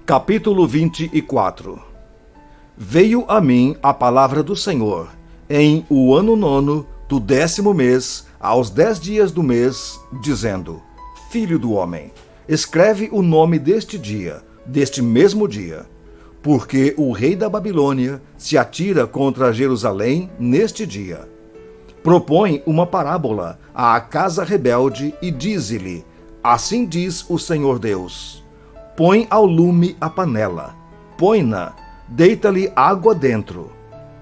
Capítulo 24. Veio a mim a palavra do Senhor, em o ano 9 do 10º mês, aos 10 dias do mês, dizendo: Filho do homem, escreve o nome deste dia, deste mesmo dia, porque o rei da Babilônia se atira contra Jerusalém neste dia. Propõe uma parábola à casa rebelde e dize-lhe: Assim diz o Senhor Deus: Põe ao lume a panela, põe-na, deita-lhe água dentro.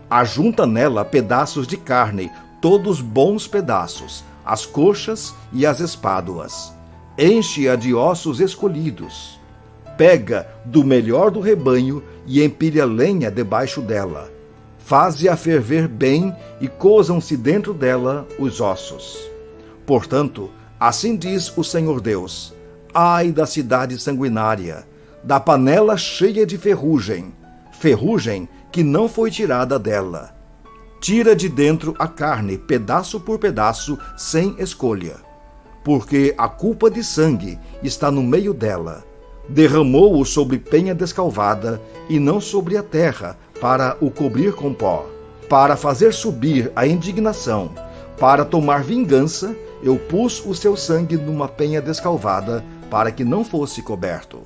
Ajunta nela pedaços de carne, todos bons pedaços, as coxas e as espáduas. Enche-a de ossos escolhidos. Pega do melhor do rebanho e empilha lenha debaixo dela. Faze-a ferver bem e cozam-se dentro dela os ossos. Portanto, assim diz o Senhor Deus: Ai da cidade sanguinária, da panela cheia de ferrugem, ferrugem que não foi tirada dela. Tira de dentro a carne, pedaço por pedaço, sem escolha. Porque a culpa de sangue está no meio dela. Derramou-o sobre penha descalvada e não sobre a terra, para o cobrir com pó. Para fazer subir a indignação, para tomar vingança, eu pus o seu sangue numa penha descalvada, para que não fosse coberto.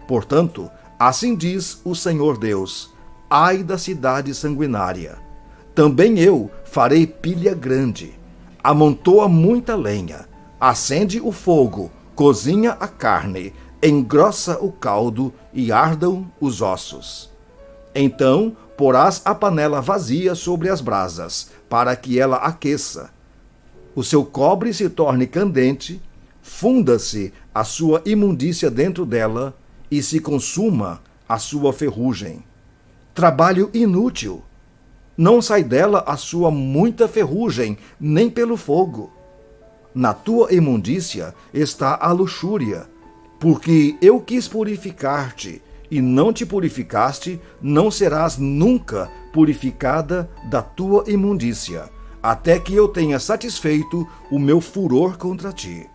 Portanto, assim diz o Senhor Deus: Ai da cidade sanguinária! Também eu farei pilha grande. Amontoa muita lenha, acende o fogo, cozinha a carne, engrossa o caldo e ardam os ossos. Então porás a panela vazia sobre as brasas, para que ela aqueça. O seu cobre se torne candente, funda-se a sua imundícia dentro dela e se consuma a sua ferrugem. Trabalho inútil. Não sai dela a sua muita ferrugem, nem pelo fogo. Na tua imundícia está a luxúria, porque eu quis purificar-te, e não te purificaste, não serás nunca purificada da tua imundícia, até que eu tenha satisfeito o meu furor contra ti.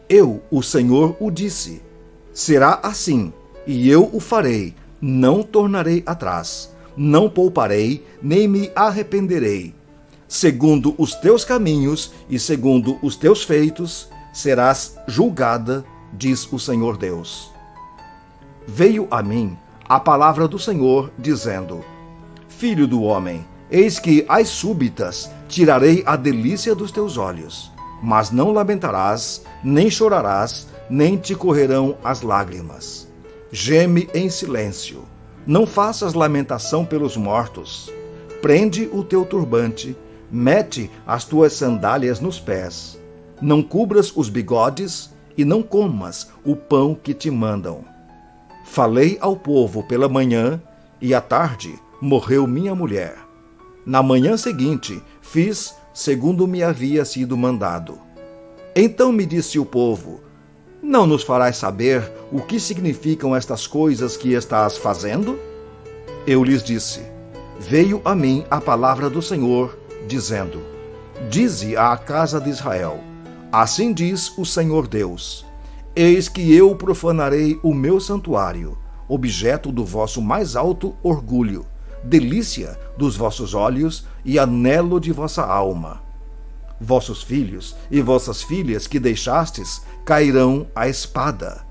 Eu, o Senhor, o disse. Será assim, e eu o farei, não tornarei atrás, não pouparei, nem me arrependerei. Segundo os teus caminhos e segundo os teus feitos, serás julgada, diz o Senhor Deus. Veio a mim a palavra do Senhor, dizendo: Filho do homem, eis que às súbitas tirarei a delícia dos teus olhos, mas não lamentarás, nem chorarás, nem te correrão as lágrimas. Geme em silêncio, não faças lamentação pelos mortos. Prende o teu turbante, mete as tuas sandálias nos pés. Não cubras os bigodes e não comas o pão que te mandam. Falei ao povo pela manhã, e à tarde morreu minha mulher. Na manhã seguinte fiz segundo me havia sido mandado. Então me disse o povo: Não nos farás saber o que significam estas coisas que estás fazendo? Eu lhes disse: Veio a mim a palavra do Senhor, dizendo: Dize à casa de Israel: Assim diz o Senhor Deus: Eis que eu profanarei o meu santuário, objeto do vosso mais alto orgulho, delícia dos vossos olhos e anelo de vossa alma. Vossos filhos e vossas filhas que deixastes cairão à espada.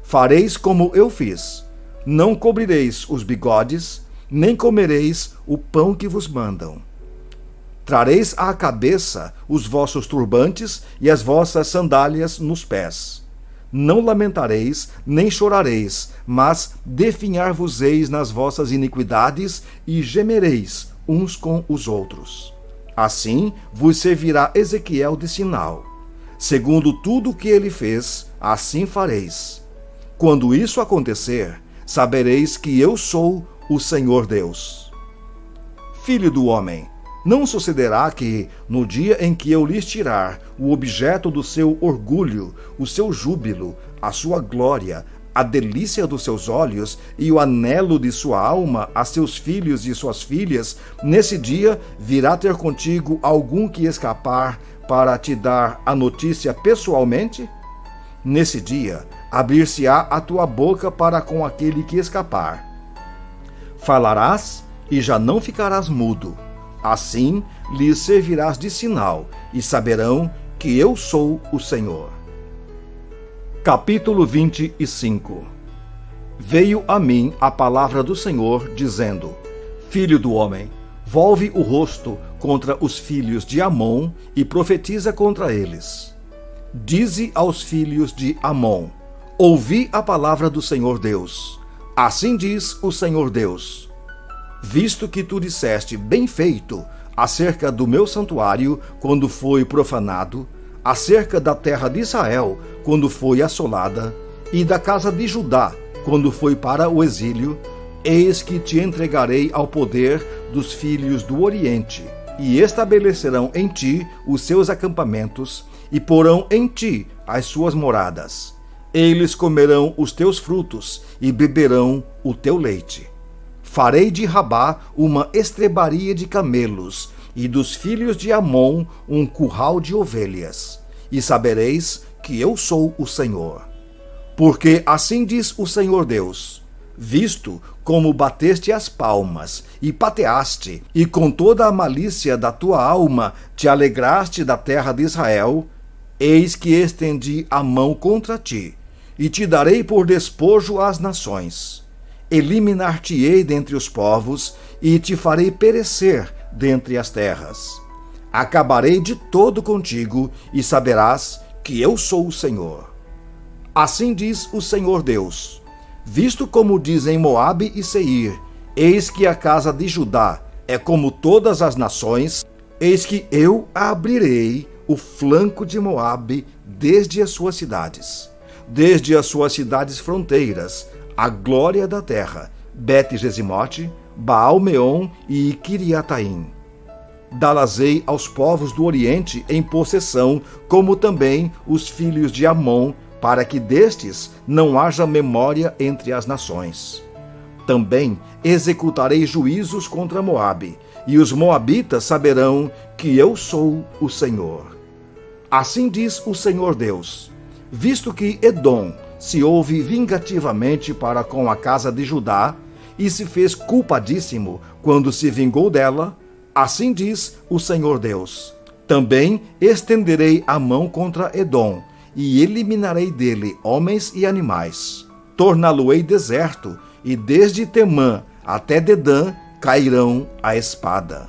Fareis como eu fiz: não cobrireis os bigodes, nem comereis o pão que vos mandam. Trareis à cabeça os vossos turbantes e as vossas sandálias nos pés. Não lamentareis, nem chorareis, mas definhar-vos-eis nas vossas iniquidades e gemereis uns com os outros. Assim vos servirá Ezequiel de sinal. Segundo tudo o que ele fez, assim fareis. Quando isso acontecer, sabereis que eu sou o Senhor Deus. Filho do homem, não sucederá que, no dia em que eu lhes tirar o objeto do seu orgulho, o seu júbilo, a sua glória, a delícia dos seus olhos e o anelo de sua alma a seus filhos e suas filhas, nesse dia virá ter contigo algum que escapar para te dar a notícia pessoalmente? Nesse dia, abrir-se-á a tua boca para com aquele que escapar. Falarás e já não ficarás mudo. Assim lhes servirás de sinal e saberão que eu sou o Senhor. Capítulo 25. Veio a mim a palavra do Senhor, dizendo: Filho do homem, volve o rosto contra os filhos de Amon e profetiza contra eles. Dize aos filhos de Amon: Ouvi a palavra do Senhor Deus. Assim diz o Senhor Deus: Visto que tu disseste bem feito acerca do meu santuário quando foi profanado, acerca da terra de Israel quando foi assolada, e da casa de Judá quando foi para o exílio, eis que te entregarei ao poder dos filhos do Oriente, e estabelecerão em ti os seus acampamentos, e porão em ti as suas moradas. Eles comerão os teus frutos, e beberão o teu leite. Farei de Rabá uma estrebaria de camelos, e dos filhos de Amon um curral de ovelhas. E sabereis que eu sou o Senhor. Porque assim diz o Senhor Deus: Visto como bateste as palmas, e pateaste, e com toda a malícia da tua alma te alegraste da terra de Israel, eis que estendi a mão contra ti, e te darei por despojo às nações. Eliminar-te-ei dentre os povos, e te farei perecer dentre as terras. Acabarei de todo contigo, e saberás que eu sou o Senhor. Assim diz o Senhor Deus: Visto como dizem Moabe e Seir, eis que a casa de Judá é como todas as nações, eis que eu abrirei o flanco de Moabe desde as suas cidades fronteiras, a glória da terra, Bet-Jesimote, Baal-Meon e Kiriataim. Dá-las-ei aos povos do Oriente em possessão, como também os filhos de Amon, para que destes não haja memória entre as nações. Também executarei juízos contra Moabe, e os moabitas saberão que eu sou o Senhor. Assim diz o Senhor Deus: Visto que Edom se houve vingativamente para com a casa de Judá, e se fez culpadíssimo quando se vingou dela, assim diz o Senhor Deus: Também estenderei a mão contra Edom, e eliminarei dele homens e animais. Torná-lo-ei deserto, e desde Temã até Dedã cairão a espada.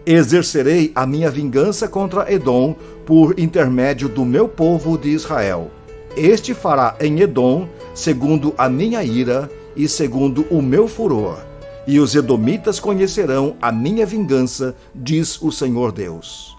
Exercerei a minha vingança contra Edom por intermédio do meu povo de Israel. Este fará em Edom segundo a minha ira e segundo o meu furor, e os edomitas conhecerão a minha vingança, diz o Senhor Deus.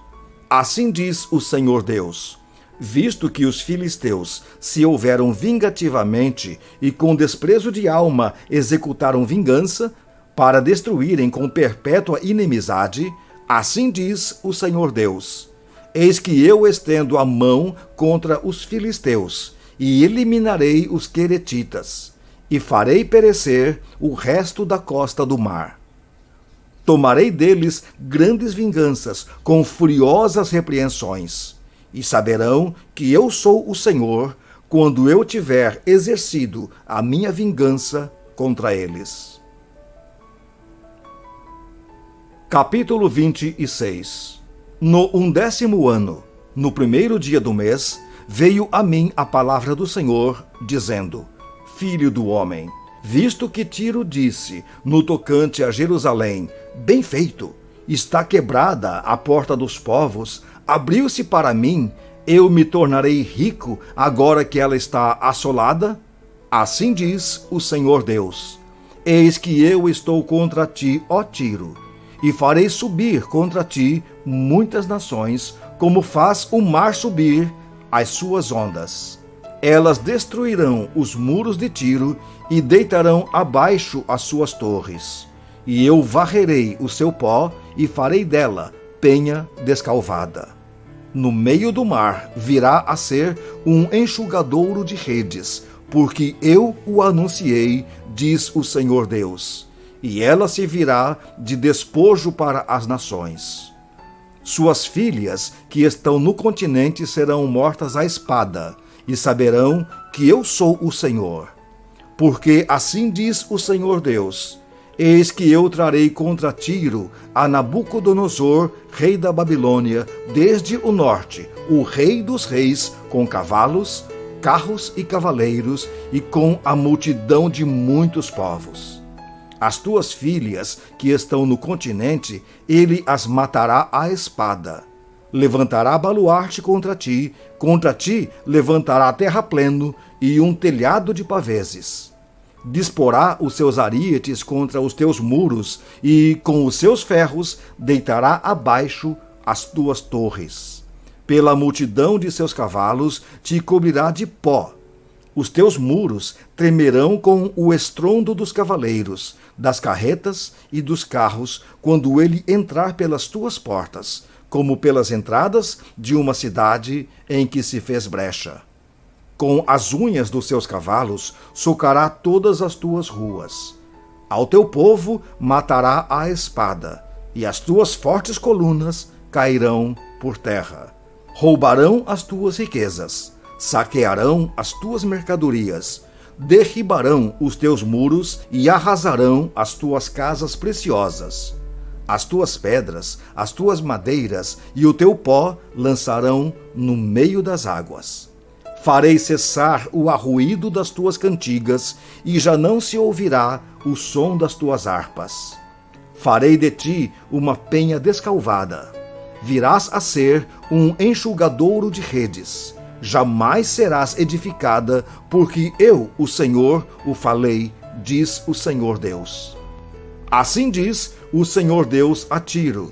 Assim diz o Senhor Deus: Visto que os filisteus se houveram vingativamente e com desprezo de alma executaram vingança, para destruírem com perpétua inimizade, assim diz o Senhor Deus: Eis que eu estendo a mão contra os filisteus, e eliminarei os queretitas, e farei perecer o resto da costa do mar. Tomarei deles grandes vinganças, com furiosas repreensões, e saberão que eu sou o Senhor, quando eu tiver exercido a minha vingança contra eles. Capítulo 26. No 11º ano, no 1º dia do mês, veio a mim a palavra do Senhor, dizendo: Filho do homem, visto que Tiro disse, no tocante a Jerusalém, bem feito, está quebrada a porta dos povos, abriu-se para mim, eu me tornarei rico agora que ela está assolada? Assim diz o Senhor Deus: Eis que eu estou contra ti, ó Tiro, e farei subir contra ti muitas nações, como faz o mar subir as suas ondas. Elas destruirão os muros de Tiro e deitarão abaixo as suas torres. E eu varrerei o seu pó e farei dela penha descalvada. No meio do mar virá a ser um enxugadouro de redes, porque eu o anunciei, diz o Senhor Deus, e ela se virá de despojo para as nações. Suas filhas que estão no continente serão mortas à espada, e saberão que eu sou o Senhor. Porque assim diz o Senhor Deus: eis que eu trarei contra Tiro a Nabucodonosor, rei da Babilônia, desde o norte, o rei dos reis, com cavalos, carros e cavaleiros, e com a multidão de muitos povos. As tuas filhas, que estão no continente, ele as matará à espada. Levantará baluarte contra ti levantará terrapleno e um telhado de paveses. Disporá os seus arietes contra os teus muros, e com os seus ferros deitará abaixo as tuas torres. Pela multidão de seus cavalos te cobrirá de pó. Os teus muros tremerão com o estrondo dos cavaleiros, das carretas e dos carros, quando ele entrar pelas tuas portas, como pelas entradas de uma cidade em que se fez brecha. Com as unhas dos seus cavalos socará todas as tuas ruas. Ao teu povo matará a espada, e as tuas fortes colunas cairão por terra. Roubarão as tuas riquezas, saquearão as tuas mercadorias, derribarão os teus muros e arrasarão as tuas casas preciosas. As tuas pedras, as tuas madeiras e o teu pó lançarão no meio das águas. Farei cessar o arruído das tuas cantigas, e já não se ouvirá o som das tuas harpas. Farei de ti uma penha descalvada. Virás a ser um enxugadouro de redes. Jamais serás edificada, porque eu, o Senhor, o falei, diz o Senhor Deus. Assim diz o Senhor Deus a Tiro: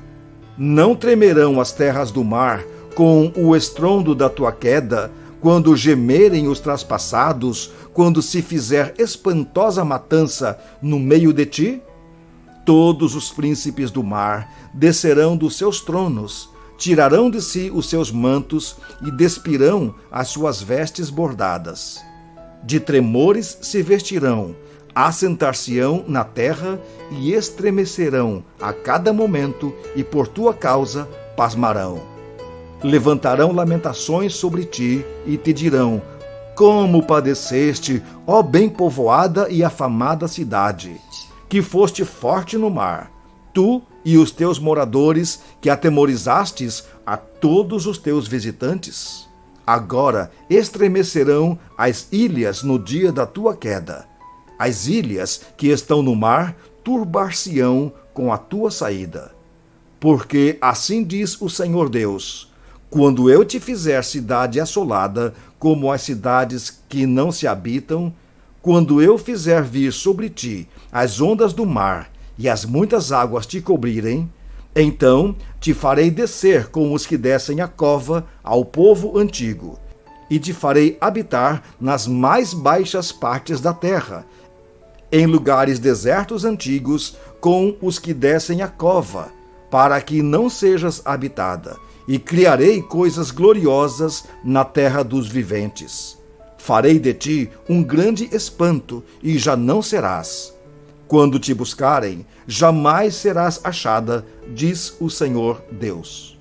não tremerão as terras do mar com o estrondo da tua queda, quando gemerem os traspassados, quando se fizer espantosa matança no meio de ti? Todos os príncipes do mar descerão dos seus tronos, tirarão de si os seus mantos e despirão as suas vestes bordadas. De tremores se vestirão, assentar-se-ão na terra e estremecerão a cada momento, e por tua causa pasmarão. Levantarão lamentações sobre ti e te dirão: como padeceste, ó bem povoada e afamada cidade, que foste forte no mar, tu e os teus moradores, que atemorizastes a todos os teus visitantes? Agora estremecerão as ilhas no dia da tua queda. As ilhas que estão no mar turbar-se-ão com a tua saída. Porque assim diz o Senhor Deus: quando eu te fizer cidade assolada, como as cidades que não se habitam, quando eu fizer vir sobre ti as ondas do mar e as muitas águas te cobrirem, então te farei descer com os que descem a cova ao povo antigo, e te farei habitar nas mais baixas partes da terra, em lugares desertos antigos, com os que descem a cova, para que não sejas habitada, e criarei coisas gloriosas na terra dos viventes. Farei de ti um grande espanto, e já não serás. Quando te buscarem, jamais serás achada, diz o Senhor Deus.